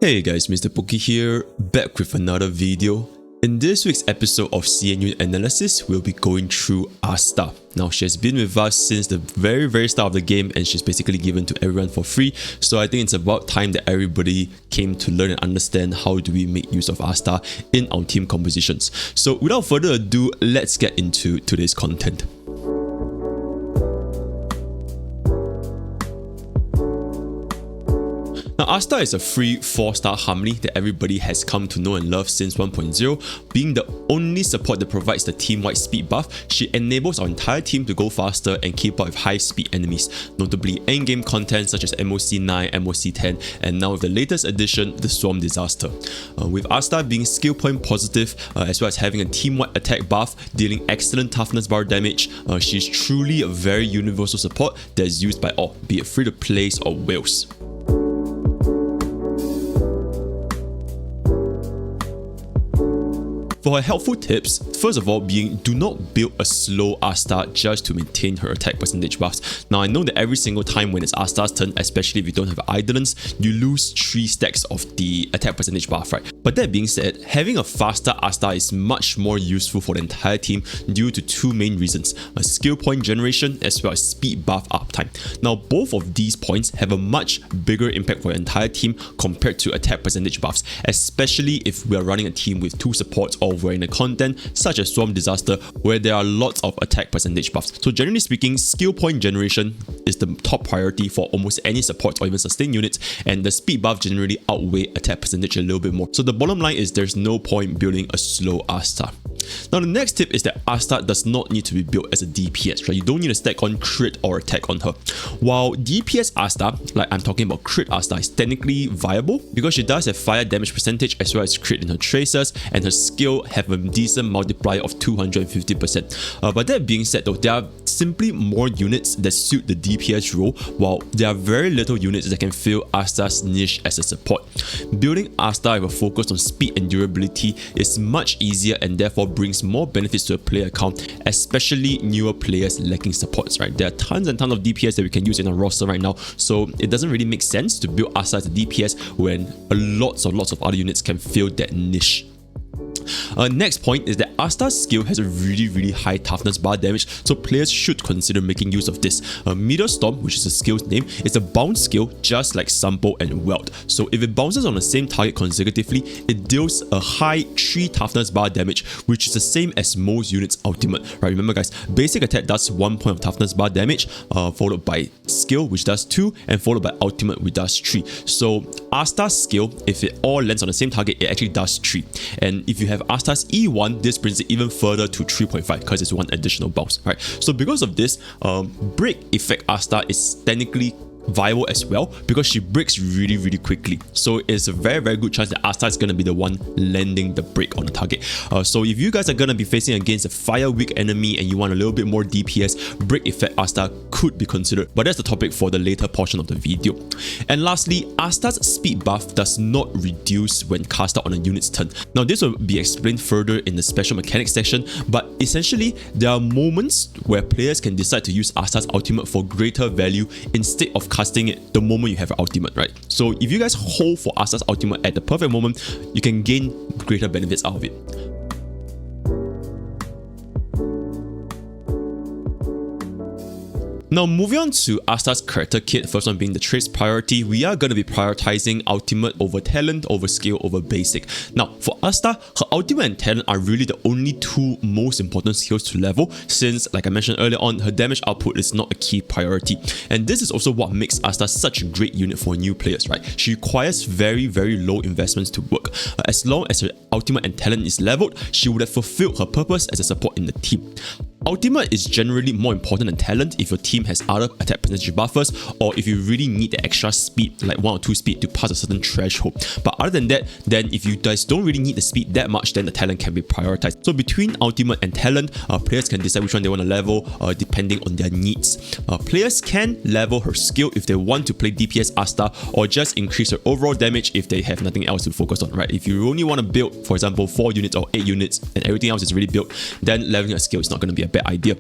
Hey guys, Mr. Pokke here, back with another video. In this week's episode of CNU Analysis, we'll be going through Asta. Now, she has been with us since the very start of the game and she's basically given to everyone for free. So I think it's about time that everybody came to learn and understand how do we make use of Asta in our team compositions. So without further ado, let's get into today's content. Now, Asta is a free 4-star harmony that everybody has come to know and love since 1.0. Being the only support that provides the team-wide speed buff, she enables our entire team to go faster and keep up with high-speed enemies, notably endgame content such as MOC 9, MOC 10, and now with the latest addition, the Swarm Disaster. With Asta being skill point positive, as well as having a team-wide attack buff, dealing excellent toughness bar damage, she's truly a very universal support that is used by all, be it free-to-plays or whales. For her helpful tips, first of all being do not build a slow Asta just to maintain her attack percentage buffs. Now I know that every single time when it's Asta's turn, especially if you don't have Eidolons, you lose 3 stacks of the attack percentage buff, right? But that being said, having a faster Asta is much more useful for the entire team due to 2 main reasons: a skill point generation as well as speed buff uptime. Now both of these points have a much bigger impact for the entire team compared to attack percentage buffs, especially if we are running a team with 2 supports or we're in a content such as Swarm Disaster where there are lots of attack percentage buffs. So generally speaking, skill point generation is the top priority for almost any support or even sustain units, and the speed buff generally outweigh attack percentage a little bit more. So the bottom line is there's no point building a slow Asta. Now the next tip is that Asta does not need to be built as a DPS, right? You don't need to stack on crit or attack on her. While DPS Asta, like I'm talking about crit Asta, is technically viable because she does have fire damage percentage as well as crit in her tracers, and her skill have a decent multiplier of 250%. But that being said though, there are simply more units that suit the DPS role, while there are very little units that can fill Asta's niche as a support. Building Asta with a focus on speed and durability is much easier and therefore brings more benefits to a player account, especially newer players lacking supports, right? There are tons and tons of DPS that we can use in our roster right now, so it doesn't really make sense to build Asta as a DPS when lots of other units can fill that niche. Next point is that Asta's skill has a really high toughness bar damage, so players should consider making use of this. Meteor Storm, which is the skill's name, is a bounce skill just like Sampo and Weld. So if it bounces on the same target consecutively, it deals a high 3 toughness bar damage, which is the same as most units' ultimate. Right? Remember guys, basic attack does 1 point of toughness bar damage, followed by skill, which does 2, and followed by ultimate, which does 3. So Asta's skill, if it all lands on the same target, it actually does 3. And if you have Asta's E1, this brings it even further to 3.5 because it's 1 additional bounce, right? So because of this, break effect Asta is technically viable as well because she breaks really quickly. So it's a very good chance that Asta is going to be the one landing the break on the target. So if you guys are going to be facing against a fire weak enemy and you want a little bit more DPS, break effect Asta could be considered, but that's the topic for the later portion of the video. And lastly, Asta's speed buff does not reduce when cast out on a unit's turn. Now this will be explained further in the special mechanics section, but essentially there are moments where players can decide to use Asta's ultimate for greater value instead of casting it the moment you have an ultimate, right? So if you guys hold for Asta's ultimate at the perfect moment, you can gain greater benefits out of it. Now moving on to Asta's character kit, first one being the traits priority, we are going to be prioritizing ultimate over talent, over skill, over basic. Now for Asta, her ultimate and talent are really the only 2 most important skills to level, since like I mentioned earlier on, her damage output is not a key priority. And this is also what makes Asta such a great unit for new players, right? She requires very low investments to work. As long as her ultimate and talent is leveled, she would have fulfilled her purpose as a support in the team. Ultimate is generally more important than talent if your team has other attack percentage buffers, or if you really need the extra speed, like 1 or 2 speed to pass a certain threshold. But other than that, then if you guys don't really need the speed that much, then the talent can be prioritized. So between ultimate and talent, players can decide which one they want to level depending on their needs. Players can level her skill if they want to play DPS Asta, or just increase her overall damage if they have nothing else to focus on, right? If you only want to build, for example, 4 units or 8 units and everything else is really built, then leveling a skill is not going to be a bad idea.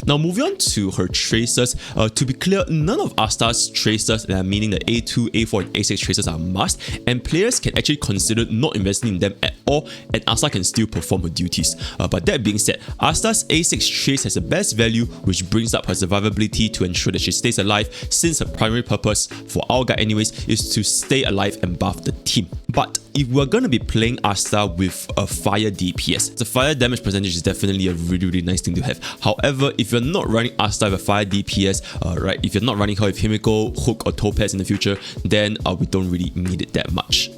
Now moving on to her traces, to be clear, none of Asta's traces, meaning the A2, A4 and A6 traces are must, and players can actually consider not investing in them at all, and Asta can still perform her duties. But that being said, Asta's A6 trace has the best value, which brings up her survivability to ensure that she stays alive, since her primary purpose, for our guide anyways, is to stay alive and buff the team. But if we're going to be playing Asta with a fire DPS, the fire damage percentage is definitely a really nice thing to have. However, if you're not running Asta with a fire DPS, right, if you're not running her with Himiko, Hook or Topaz in the future, then we don't really need it that much.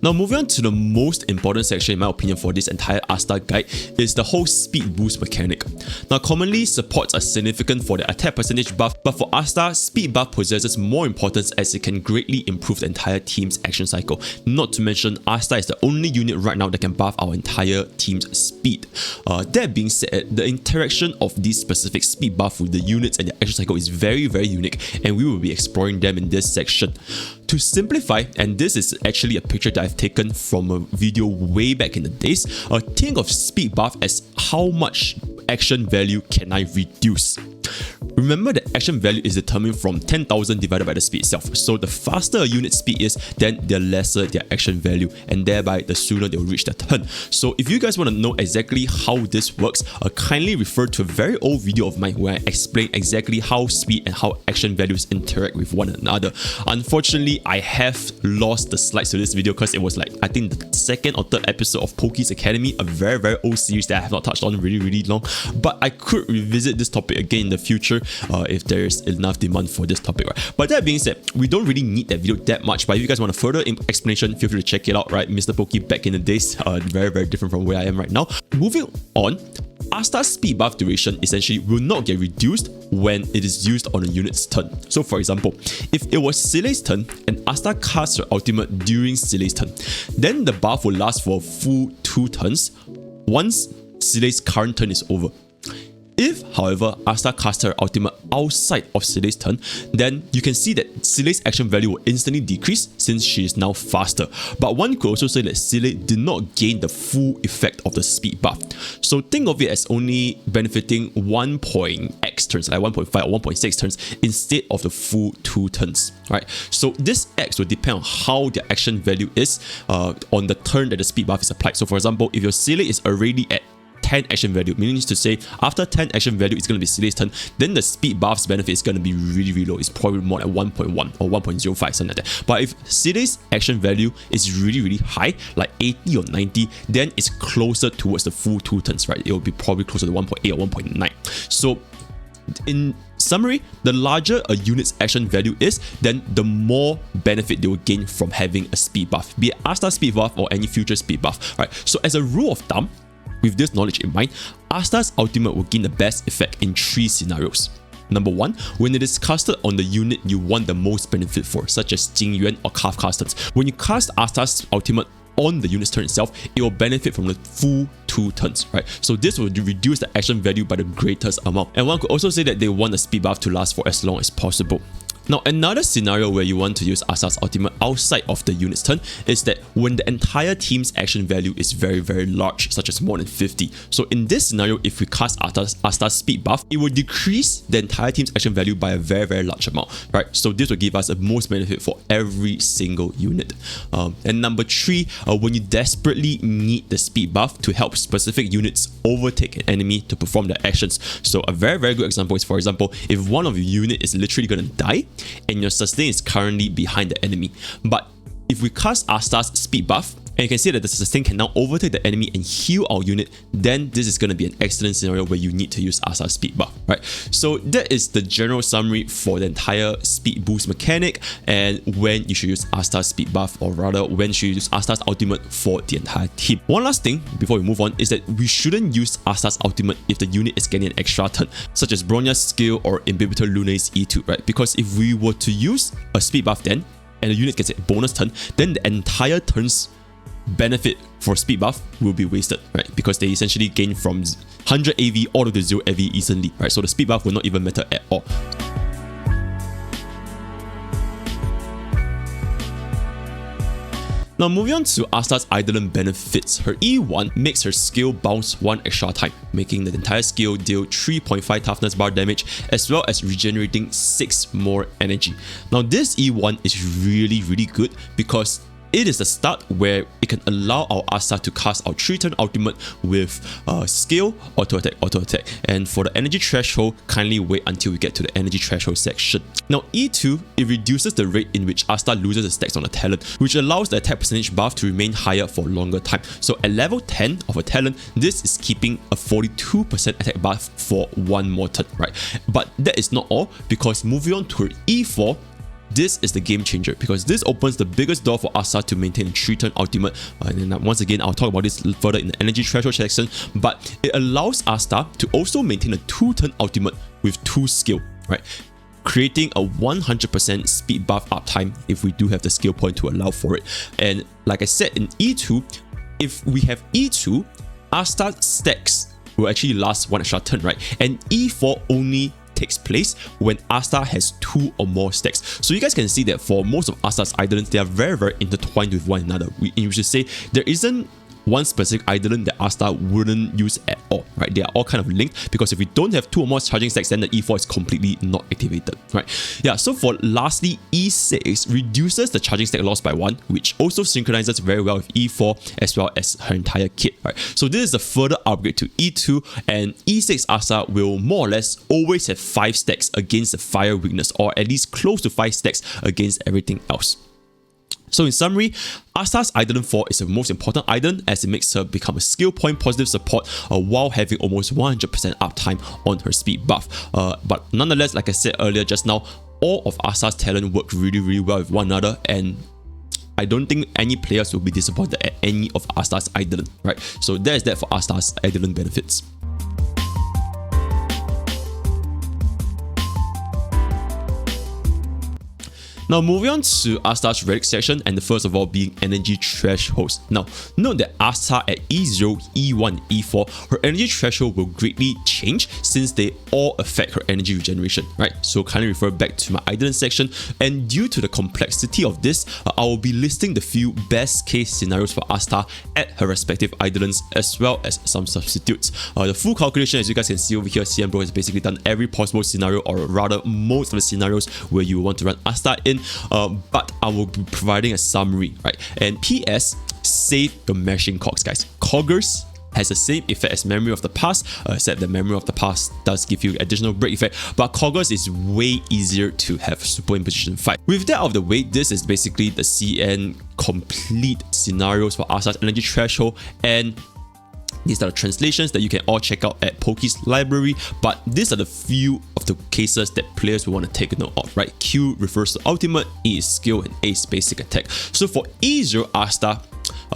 Now moving on to the most important section in my opinion for this entire Asta guide is the whole speed boost mechanic. Now commonly supports are significant for the attack percentage buff, but for Asta, speed buff possesses more importance as it can greatly improve the entire team's action cycle. Not to mention, Asta is the only unit right now that can buff our entire team's speed. That being said, the interaction of these specific speed buff with the units and the action cycle is very unique, and we will be exploring them in this section. To simplify, and this is actually a picture that I've taken from a video way back in the days, think of speed buff as how much action value can I reduce. Remember that action value is determined from 10,000 divided by the speed itself. So the faster a unit speed is, then the lesser their action value, and thereby the sooner they'll reach their turn. So if you guys want to know exactly how this works, kindly refer to a very old video of mine where I explain exactly how speed and how action values interact with one another. Unfortunately, I have lost the slides to this video because it was like, I think the second or third episode of Pokke's Academy, a very old series that I have not touched on really long. But I could revisit this topic again in the future if there is enough demand for this topic, right? But that being said, we don't really need that video that much, but if you guys want a further explanation, feel free to check it out, right? Mr. Pokke back in the days, very different from where I am right now. Moving on, Asta's speed buff duration essentially will not get reduced when it is used on a unit's turn. So for example, if it was Silei's turn and Asta casts her ultimate during Silei's turn, then the buff will last for a full 2 turns once Silei's current turn is over. If, however, Asta casts her ultimate outside of Silei's turn, then you can see that Silei's action value will instantly decrease since she is now faster. But one could also say that Silei did not gain the full effect of the speed buff. So think of it as only benefiting 1.x turns, like 1.5 or 1.6 turns, instead of the full 2 turns, right? So this X will depend on how the action value is on the turn that the speed buff is applied. So for example, if your Silei is already at 10 action value, meaning to say after 10 action value it's going to be Silei's turn, then the speed buff's benefit is going to be really low. It's probably more like 1.1 or 1.05, something like that. But if Silei's action value is really high, like 80 or 90, then it's closer towards the full 2 turns, right? It will be probably closer to 1.8 or 1.9. So in summary, the larger a unit's action value is, then the more benefit they will gain from having a speed buff, be it Asta speed buff or any future speed buff, right? So as a rule of thumb, with this knowledge in mind, Asta's ultimate will gain the best effect in 3 scenarios. Number 1, when it is casted on the unit you want the most benefit for, such as Jingyuan or Calf turns. When you cast Asta's ultimate on the unit's turn itself, it will benefit from the full 2 turns, right? So this will reduce the action value by the greatest amount. And one could also say that they want the speed buff to last for as long as possible. Now, another scenario where you want to use Asta's ultimate outside of the unit's turn is that when the entire team's action value is very large, such as more than 50. So in this scenario, if we cast Asta's speed buff, it will decrease the entire team's action value by a very large amount, right? So this will give us the most benefit for every single unit. And number 3, when you desperately need the speed buff to help specific units overtake an enemy to perform their actions. So a very good example is, for example, if one of your unit is literally going to die, and your sustain is currently behind the enemy. But if we cast Asta's speed buff, and you can see that the sustain can now overtake the enemy and heal our unit, then this is going to be an excellent scenario where you need to use Asta's speed buff, right? So that is the general summary for the entire speed boost mechanic and when you should use Asta's speed buff, or rather when you should use Asta's ultimate for the entire team. One last thing before we move on is that we shouldn't use Asta's ultimate if the unit is getting an extra turn, such as Bronya's skill or Imbibitor Lunae's E2, right? Because if we were to use a speed buff then, and the unit gets a bonus turn, then the entire turn's benefit for speed buff will be wasted, right? Because they essentially gain from 100 AV all the way to 0 AV instantly, right? So the speed buff will not even matter at all. Now moving on to Asta's Eidolon Benefits, her E1 makes her skill bounce 1 extra time, making the entire skill deal 3.5 toughness bar damage as well as regenerating 6 more energy. Now this E1 is really good because it is the start where it can allow our Asta to cast our 3-turn ultimate with skill, auto attack. And for the energy threshold, kindly wait until we get to the energy threshold section. Now E2, it reduces the rate in which Asta loses the stacks on a talent, which allows the attack percentage buff to remain higher for longer time. So at level 10 of a talent, this is keeping a 42% attack buff for 1 more turn, right? But that is not all, because moving on to her E4, this is the game changer because this opens the biggest door for Asta to maintain a 3-turn ultimate. And then once again, I'll talk about this further in the energy threshold section, but it allows Asta to also maintain a 2-turn ultimate with 2 skill, right? Creating a 100% speed buff uptime if we do have the skill point to allow for it. And like I said in E2, if we have E2, Asta stacks will actually last 1 extra turn, right? And E4 only takes place when Asta has 2 or more stacks. So you guys can see that for most of Asta's Eidolons, they are very intertwined with one another. We should say there isn't one specific Eidolon that Asta wouldn't use at all, right? They are all kind of linked because if we don't have 2 or more charging stacks, then the E4 is completely not activated, right? Yeah, so for lastly, E6 reduces the charging stack loss by 1, which also synchronizes very well with E4 as well as her entire kit, right? So this is a further upgrade to E2, and E6 Asta will more or less always have 5 stacks against the fire weakness, or at least close to 5 stacks against everything else. So in summary, Asta's Eidolon 4 is the most important Eidolon as it makes her become a skill point positive support while having almost 100% uptime on her speed buff. But nonetheless, like I said earlier just now, all of Asta's talent work really well with one another, and I don't think any players will be disappointed at any of Asta's Eidolon, right? So that is that for Asta's Eidolon benefits. Now moving on to Asta's relic section, and the first of all being energy thresholds. Now note that Asta at E0, E1, E4, her energy threshold will greatly change since they all affect her energy regeneration, right? So kindly refer back to my Eidolon section, and due to the complexity of this, I will be listing the few best case scenarios for Asta at her respective Eidolons as well as some substitutes. The full calculation, as you guys can see over here, CM Bro has basically done every possible scenario, or rather most of the scenarios where you want to run Asta in. But I will be providing a summary, right? And PS, save your meshing cogs, guys. Coggers has the same effect as Memory of the Past, except that Memory of the Past does give you additional break effect, but Coggers is way easier to have superimposition fight. With that out of the way, this is basically the CN complete scenarios for Asta's energy threshold, and these are the translations that you can all check out at Pokke's library, but these are the few of the cases that players will want to take note of, right? Q refers to ultimate, E is skill, and A is basic attack. So for E0 Asta,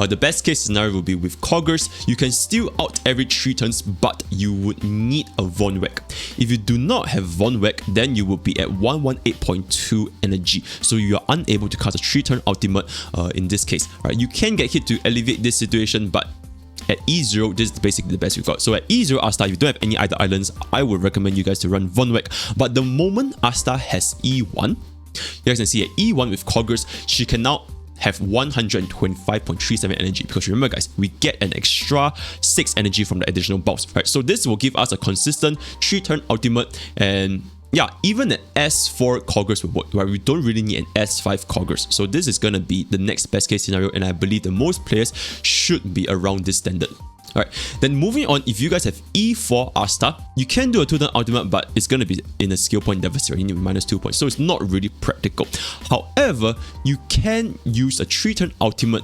the best case scenario will be with Coggers. You can steal out every 3 turns, but you would need a Von Whack. If you do not have Von Whack, then you will be at 118.2 energy, so you are unable to cast a 3-turn ultimate in this case, right? You can get hit to alleviate this situation, but at E0, this is basically the best we've got. So at E0 Asta, if you don't have any other islands, I would recommend you guys to run Von Whack. But the moment Asta has E1, you guys can see at E1 with Coggers, she can now have 125.37 energy, because remember guys, we get an extra 6 energy from the additional buffs, right? So this will give us a consistent 3-turn ultimate, and yeah, even an S4 Coggers will work, right? We don't really need an S5 Coggers. So this is gonna be the next best case scenario, and I believe that most players should be around this standard. Alright, then moving on, if you guys have E4 Asta, you can do a 2-turn ultimate, but it's going to be in a skill point deficit, you need -2 points, so it's not really practical. However, you can use a 3-turn ultimate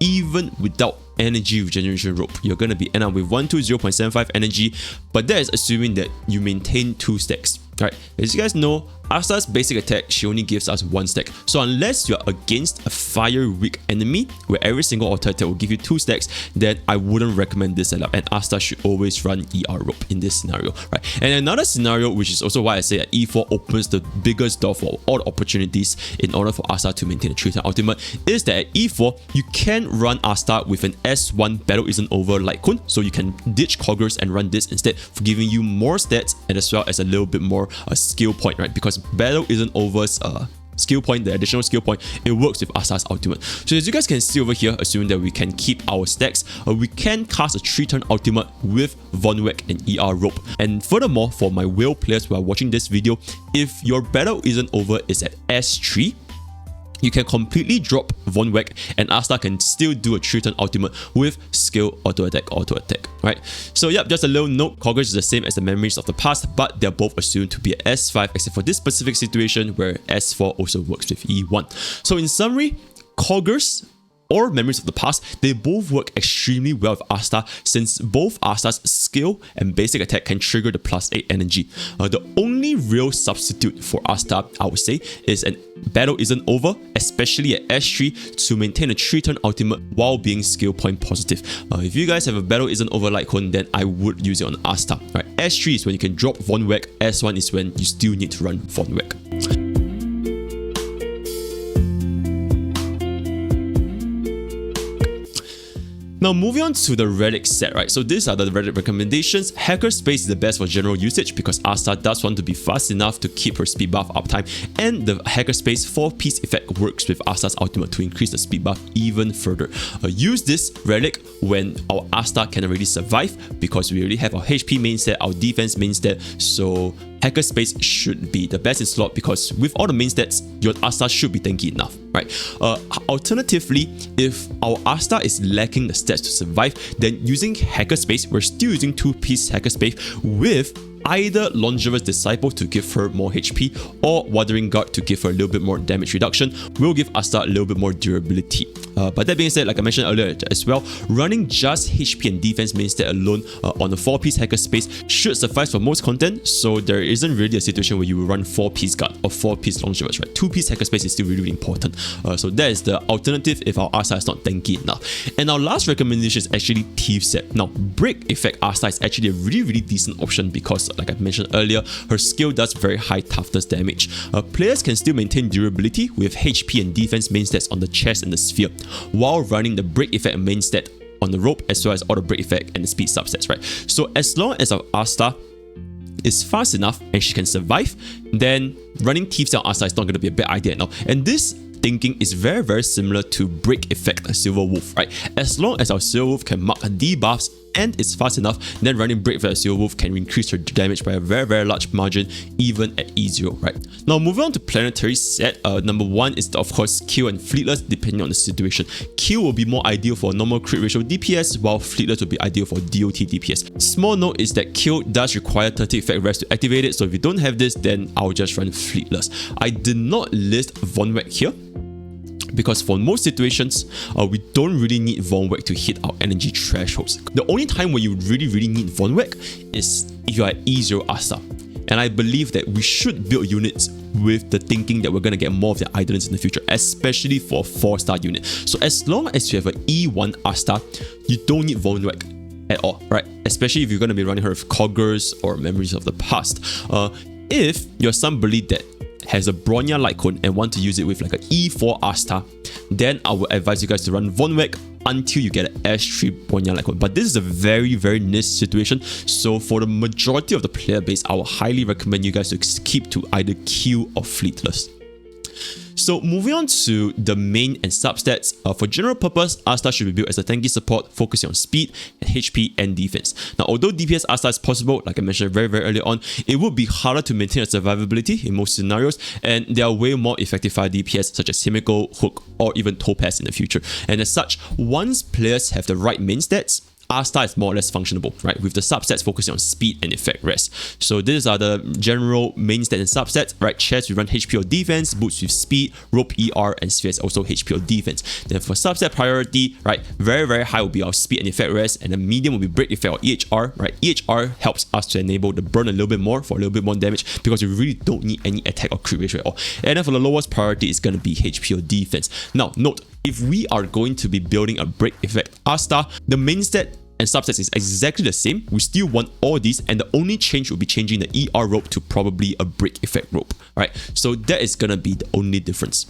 even without energy regeneration rope. You're going to be end up with 120.75 energy, but that is assuming that you maintain 2 stacks. Right, as you guys know, Asta's basic attack, she only gives us 1 stack. So unless you're against a fire weak enemy where every single auto attack will give you 2 stacks, then I wouldn't recommend this setup, and Asta should always run ER rope in this scenario, right? And another scenario, which is also why I say that E4 opens the biggest door for all the opportunities in order for Asta to maintain a 3-turn ultimate, is that at E4 you can run Asta with an S1 Battle Isn't Over Lightcone, so you can ditch Coggers and run this instead, for giving you more stats and as well as a little bit more a skill point, right? Because Battle Isn't Over's skill point, the additional skill point, it works with Asta's ultimate. So as you guys can see over here, assuming that we can keep our stacks, we can cast a 3-turn ultimate with Von Weg and ER Rope. And furthermore, for my whale players who are watching this video, if your battle isn't over is at S3, you can completely drop Von Weg and Asta can still do a 3-turn ultimate with skill, auto attack, right? So yep, just a little note, Coggers is the same as the Memories of the Past, but they're both assumed to be at S5 except for this specific situation where S4 also works with E1. So in summary, Coggers or Memories of the Past, they both work extremely well with Asta since both Asta's skill and basic attack can trigger the +8 energy. The only real substitute for Asta, I would say, is an battle isn't over, especially at S3, to maintain a 3-turn ultimate while being skill point positive. If you guys have a battle isn't over Lightcone, then I would use it on Asta. Right? S3 is when you can drop Von Weg, S1 is when you still need to run Von Weg. Now moving on to the relic set, right? So these are the relic recommendations. Hackerspace is the best for general usage because Asta does want to be fast enough to keep her speed buff uptime, and the Hackerspace 4-piece effect works with Asta's ultimate to increase the speed buff even further. Use this relic when our Asta can already survive because we already have our HP main set, our defense main set, so Hackerspace should be the best in slot because with all the main stats, your Asta should be tanky enough, right? Alternatively, if our Asta is lacking the stats to survive, then using Hackerspace, we're still using 2-piece Hackerspace with either Longerous Disciple to give her more HP or Wandering Guard to give her a little bit more damage reduction will give Asta a little bit more durability. But that being said, like I mentioned earlier as well, running just HP and defense main stat alone on a 4-piece Hackerspace should suffice for most content, so there isn't really a situation where you will run 4-piece Guard or 4-piece Longerous, right? 2-piece Hackerspace is still really, really important. So that is the alternative if our Asta is not tanky enough. And our last recommendation is actually Thief set. Now, Break Effect Asta is actually a really, really decent option because like I mentioned earlier, her skill does very high toughness damage. Players can still maintain durability with HP and defense main stats on the chest and the sphere, while running the break effect main stat on the rope as well as all the break effect and the speed subsets, right? So as long as our Asta is fast enough and she can survive, then running Thief set on Asta is not going to be a bad idea now. And this thinking is very, very similar to break effect Silver Wolf, right? As long as our Silver Wolf can mark debuffs and is fast enough, then running Break Effect Silver Wolf can increase her damage by a very, very large margin, even at E0, right? Now, moving on to planetary set, number 1 is of course Kill and Fleetless, depending on the situation. Kill will be more ideal for normal crit ratio DPS, while Fleetless will be ideal for DOT DPS. Small note is that Kill does require 30 effect rest to activate it, so if you don't have this, then I'll just run Fleetless. I did not list Von Weg here, because for most situations, we don't really need Von Weg to hit our energy thresholds. The only time when you really need Von Weg is if you are at E0 Asta. And I believe that we should build units with the thinking that we're going to get more of the Eidolons in the future, especially for a 4-star unit. So as long as you have an E1 Asta, you don't need Von Weg at all, right? Especially if you're going to be running her with Coggers or Memories of the Past. If you're somebody that has a Bronya Lightcone and want to use it with like an E4 Asta, then I would advise you guys to run Von Weg until you get an S3 Bronya Lightcone. But this is a very, very niche situation, so for the majority of the player base, I would highly recommend you guys to keep to either Q or Fleetless. So moving on to the main and substats, for general purpose, Asta should be built as a tanky support, focusing on speed, and HP and defense. Now, although DPS Asta is possible, like I mentioned very, very early on, it would be harder to maintain a survivability in most scenarios, and there are way more effective fire DPS such as Himiko, Hook, or even Topaz in the future. And as such, once players have the right main stats, Asta is more or less functionable, right? With the subsets focusing on speed and effect rest. So these are the general main stats and subsets, right? Chest, we run HP or defense, boots with speed, rope ER, and spheres also HP or defense. Then for subset priority, right? Very, very high will be our speed and effect rest, and the medium will be break effect or EHR, right? EHR helps us to enable the burn a little bit more for a little bit more damage because we really don't need any attack or crit ratio at all. And then for the lowest priority, it's going to be HP or defense. Now, note, if we are going to be building a break effect Asta, the main stat and subsets is exactly the same. We still want all these, and the only change will be changing the ER rope to probably a break effect rope, right? So that is gonna be the only difference.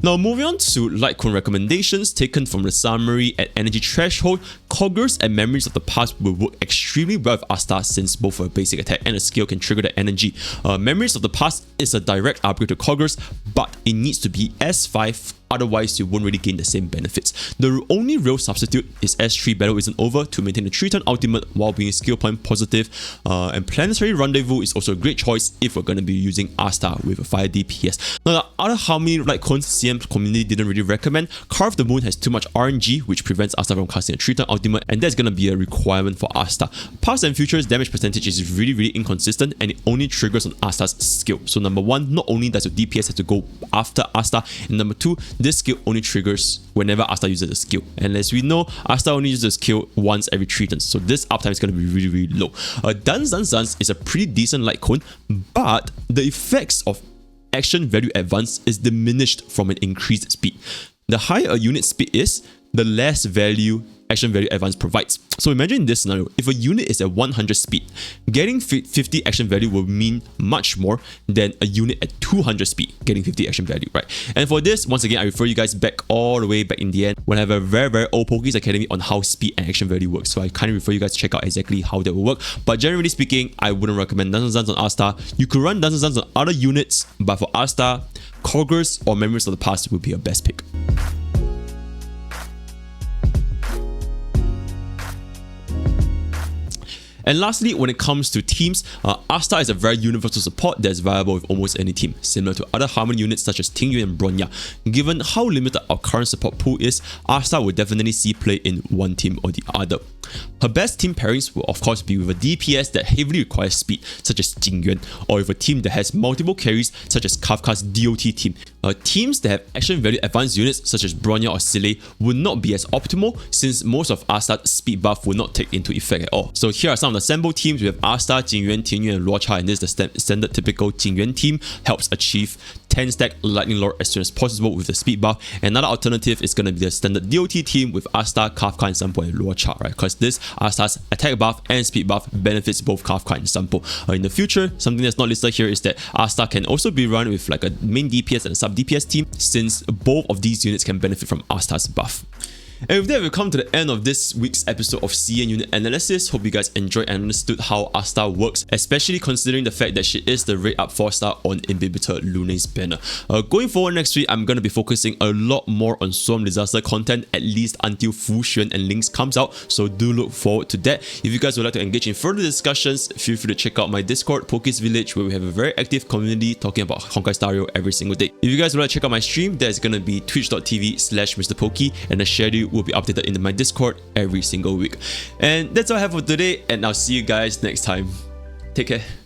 Now moving on to Lightcone Recommendations taken from the summary. At energy threshold, Coggers and Memories of the Past will work extremely well with Asta since both a basic attack and a skill can trigger the energy. Memories of the Past is a direct upgrade to Coggers, but it needs to be S5, otherwise you won't really gain the same benefits. The only real substitute is S3 Battle Isn't Over to maintain the 3-turn ultimate while being skill point positive, and Planetary Rendezvous is also a great choice if we're going to be using Asta with a fire DPS. Now the other Harmony Lightcones CM community didn't really recommend. Carve the Moon has too much RNG, which prevents Asta from casting a 3-turn ultimate, and that's going to be a requirement for Asta. Past and Future's damage percentage is really inconsistent, and it only triggers on Asta's skill. So number one, not only does your DPS have to go after Asta, and number two, this skill only triggers whenever Asta uses a skill. And as we know, Asta only uses a skill once every 3 turns, so this uptime is going to be really low. Duns is a pretty decent Lightcone, but the effects of action value advance is diminished from an increased speed. The higher a unit speed is, the less value action value advance provides. So imagine this scenario: if a unit is at 100 speed, getting 50 action value will mean much more than a unit at 200 speed getting 50 action value, right? And for this, once again, I refer you guys back all the way back in the end when I have a very old Pokke's Academy on how speed and action value works. So I kind of refer you guys to check out exactly how that will work. But generally speaking, I wouldn't recommend Duns on Asta. You could run Duns on other units, but for Asta, Coggers or Memories of the Past would be your best pick. And lastly, when it comes to teams, Asta is a very universal support that's viable with almost any team, similar to other Harmony units such as Tingyun and Bronya. Given how limited our current support pool is, Asta will definitely see play in one team or the other. Her best team pairings will of course be with a DPS that heavily requires speed, such as Jingyuan, or with a team that has multiple carries, such as Kafka's DOT team. Teams that have action value advanced units, such as Bronya or Sile, would not be as optimal since most of Asta's speed buff will not take into effect at all. So here are some of the sample teams. We have Asta, Jingyuan, Tingyuan, and Luocha, and this is the standard typical Jingyuan team, helps achieve 10 stack Lightning Lord as soon as possible with the speed buff. Another alternative is going to be the standard DOT team with Asta, Kafka, and Sampo, and Luocha, right? Because this Asta's attack buff and speed buff benefits both Kafka and Sampo. In the future, something that's not listed here is that Asta can also be run with like a main DPS and a sub DPS team, since both of these units can benefit from Asta's buff. And with that, we've come to the end of this week's episode of CN Unit Analysis. Hope you guys enjoyed and understood how Asta works, especially considering the fact that she is the rate up 4-star on Imbibitor Luna's banner. Going forward next week, I'm going to be focusing a lot more on Swarm Disaster content, at least until Fusion and Links comes out, so do look forward to that. If you guys would like to engage in further discussions, feel free to check out my Discord, Pokke's Village, where we have a very active community talking about Honkai Star Rail every single day. If you guys would like to check out my stream, that's going to be twitch.tv/MrPokke, and the schedule will be updated in my Discord every single week. And that's all I have for today, and I'll see you guys next time. Take care.